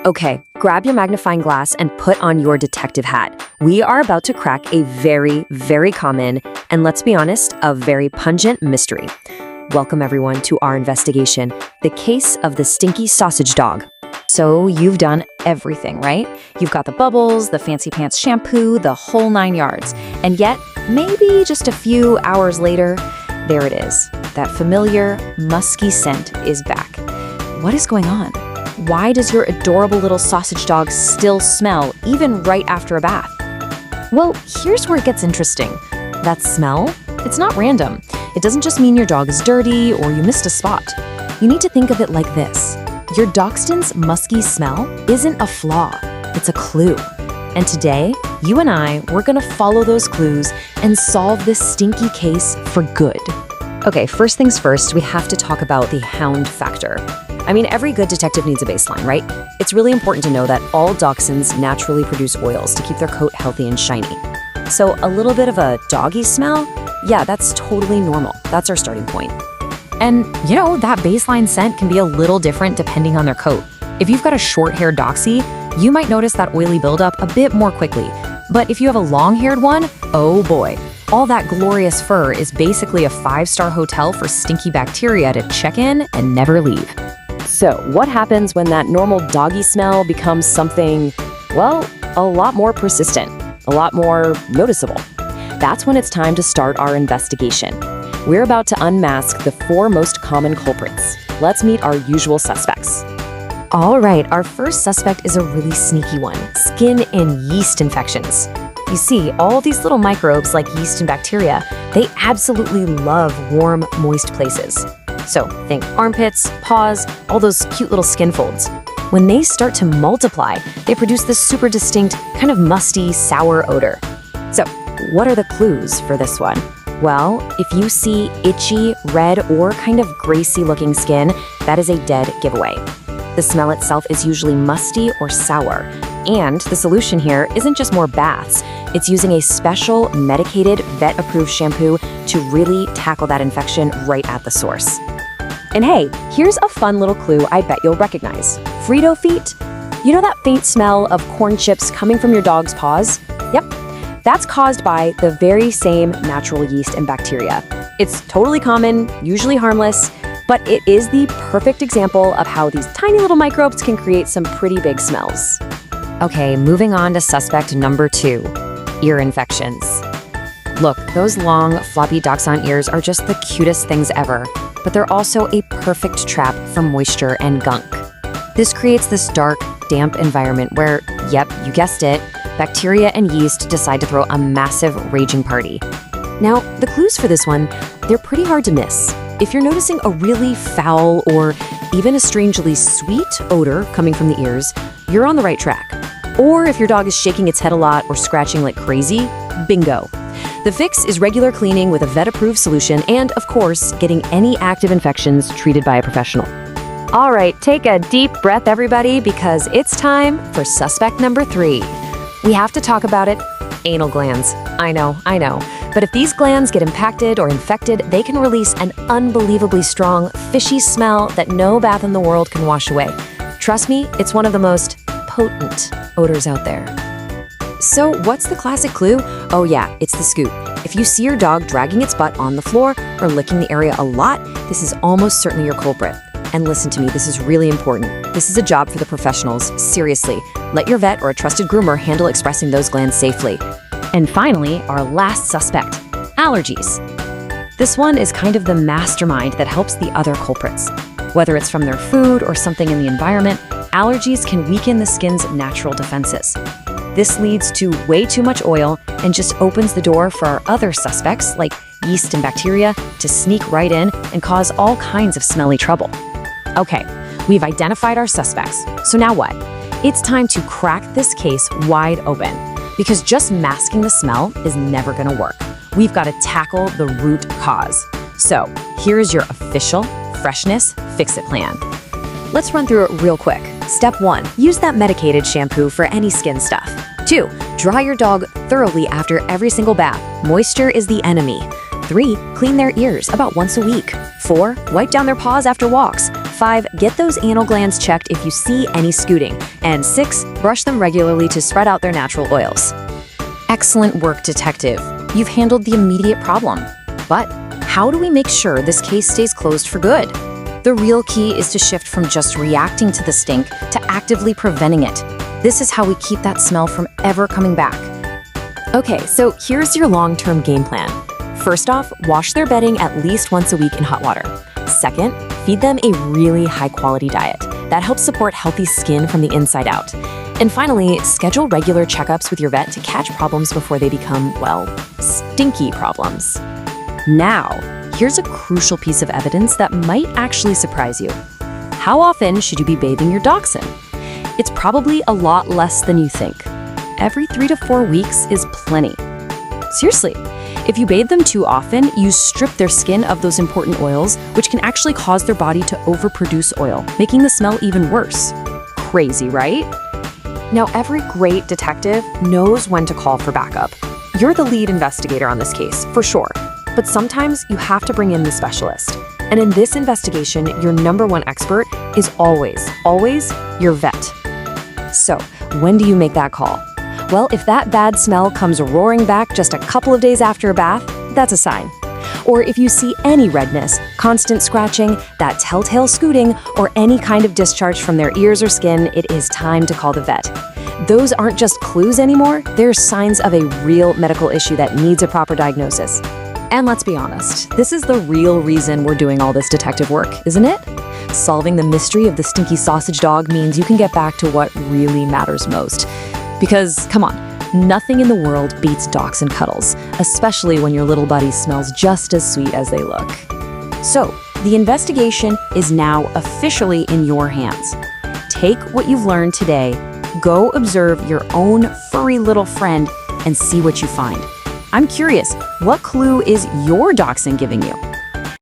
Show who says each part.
Speaker 1: Okay, grab your magnifying glass and put on your detective hat. We are about to crack a very, very common, and let's be honest, a very pungent mystery. Welcome everyone to our investigation, the case of the stinky sausage dog.
Speaker 2: So you've done everything, right? You've got the bubbles, the fancy pants shampoo, the whole 9 yards. And yet, maybe just a few hours later, there it is. That familiar, musky scent is back. What is going on? Why does your adorable little sausage dog still smell, even right after a bath? Well, here's where it gets interesting. That smell, it's not random. It doesn't just mean your dog is dirty or you missed a spot. You need to think of it like this. Your Dachshund's musky smell isn't a flaw, it's a clue. And today, you and we're gonna follow those clues and solve this stinky case for good.
Speaker 1: Okay, first things first, we have to talk about the Hound Factor. I mean, every good detective needs a baseline, right? It's really important to know that all Dachshunds naturally produce oils to keep their coat healthy and shiny. So a little bit of a doggy smell, yeah, that's totally normal. That's our starting point.
Speaker 2: And, you know, that baseline scent can be a little different depending on their coat. If you've got a short-haired Doxie, you might notice that oily buildup a bit more quickly. But if you have a long-haired one, oh boy. All that glorious fur is basically a 5-star hotel for stinky bacteria to check in and never leave.
Speaker 1: So what happens when that normal doggy smell becomes something, well, a lot more persistent, a lot more noticeable? That's when it's time to start our investigation. We're about to unmask the 4 most common culprits. Let's meet our usual suspects. All right, our first suspect is a really sneaky one, skin and yeast infections. You see, all these little microbes like yeast and bacteria, they absolutely love warm, moist places. So think armpits, paws, all those cute little skin folds. When they start to multiply, they produce this super distinct, kind of musty, sour odor. So what are the clues for this one? Well, if you see itchy, red, or kind of greasy looking skin, that is a dead giveaway. The smell itself is usually musty or sour. And the solution here isn't just more baths, it's using a special medicated, vet-approved shampoo to really tackle that infection right at the source. And hey, here's a fun little clue I bet you'll recognize. Frito feet? You know that faint smell of corn chips coming from your dog's paws? Yep. That's caused by the very same natural yeast and bacteria. It's totally common, usually harmless, but it is the perfect example of how these tiny little microbes can create some pretty big smells. Okay, moving on to suspect number 2, ear infections. Look, those long, floppy Dachshund ears are just the cutest things ever, but they're also a perfect trap for moisture and gunk. This creates this dark, damp environment where, yep, you guessed it, bacteria and yeast decide to throw a massive raging party. Now, the clues for this one, they're pretty hard to miss. If you're noticing a really foul or even a strangely sweet odor coming from the ears, you're on the right track. Or if your dog is shaking its head a lot or scratching like crazy, bingo. The fix is regular cleaning with a vet-approved solution and, of course, getting any active infections treated by a professional. All right, take a deep breath, everybody, because it's time for suspect number 3. We have to talk about it, anal glands. I know. But if these glands get impacted or infected, they can release an unbelievably strong, fishy smell that no bath in the world can wash away. Trust me, it's one of the most potent odors out there. So what's the classic clue? Oh yeah, it's the scoop. If you see your dog dragging its butt on the floor or licking the area a lot, this is almost certainly your culprit. And listen to me, this is really important. This is a job for the professionals, seriously. Let your vet or a trusted groomer handle expressing those glands safely. And finally, our last suspect, allergies. This one is kind of the mastermind that helps the other culprits. Whether it's from their food or something in the environment, allergies can weaken the skin's natural defenses. This leads to way too much oil and just opens the door for our other suspects, like yeast and bacteria, to sneak right in and cause all kinds of smelly trouble. Okay, we've identified our suspects. So now what? It's time to crack this case wide open, because just masking the smell is never gonna work. We've got to tackle the root cause. So here's your official freshness fix-it plan. Let's run through it real quick. Step 1, use that medicated shampoo for any skin stuff. 2, dry your dog thoroughly after every single bath. Moisture is the enemy. 3, clean their ears about once a week. 4, wipe down their paws after walks.
Speaker 2: 5, get those anal glands checked if you see any scooting. And 6, brush them regularly to spread out their natural oils. Excellent work, detective. You've handled the immediate problem. But how do we make sure this case stays closed for good? The real key is to shift from just reacting to the stink to actively preventing it. This is how we keep that smell from ever coming back.
Speaker 1: Okay, so here's your long-term game plan. First off, wash their bedding at least once a week in hot water. Second, feed them a really high-quality diet. That helps support healthy skin from the inside out. And finally, schedule regular checkups with your vet to catch problems before they become, well, stinky problems. Now, here's a crucial piece of evidence that might actually surprise you. How often should you be bathing your dachshund? It's probably a lot less than you think. Every 3 to 4 weeks is plenty. Seriously, if you bathe them too often, you strip their skin of those important oils, which can actually cause their body to overproduce oil, making the smell even worse. Crazy, right? Now, every great detective knows when to call for backup. You're the lead investigator on this case, for sure. But sometimes you have to bring in the specialist. And in this investigation, your #1 expert is always your vet. So, when do you make that call? Well, if that bad smell comes roaring back just a couple of days after a bath, that's a sign. Or if you see any redness, constant scratching, that telltale scooting, or any kind of discharge from their ears or skin, it is time to call the vet. Those aren't just clues anymore, they're signs of a real medical issue that needs a proper diagnosis. And let's be honest, this is the real reason we're doing all this detective work, isn't it? Solving the mystery of the stinky sausage dog means you can get back to what really matters most. Because, come on, nothing in the world beats dachshund cuddles, especially when your little buddy smells just as sweet as they look. So, the investigation is now officially in your hands. Take what you've learned today, go observe your own furry little friend, and see what you find. I'm curious, what clue is your dachshund giving you?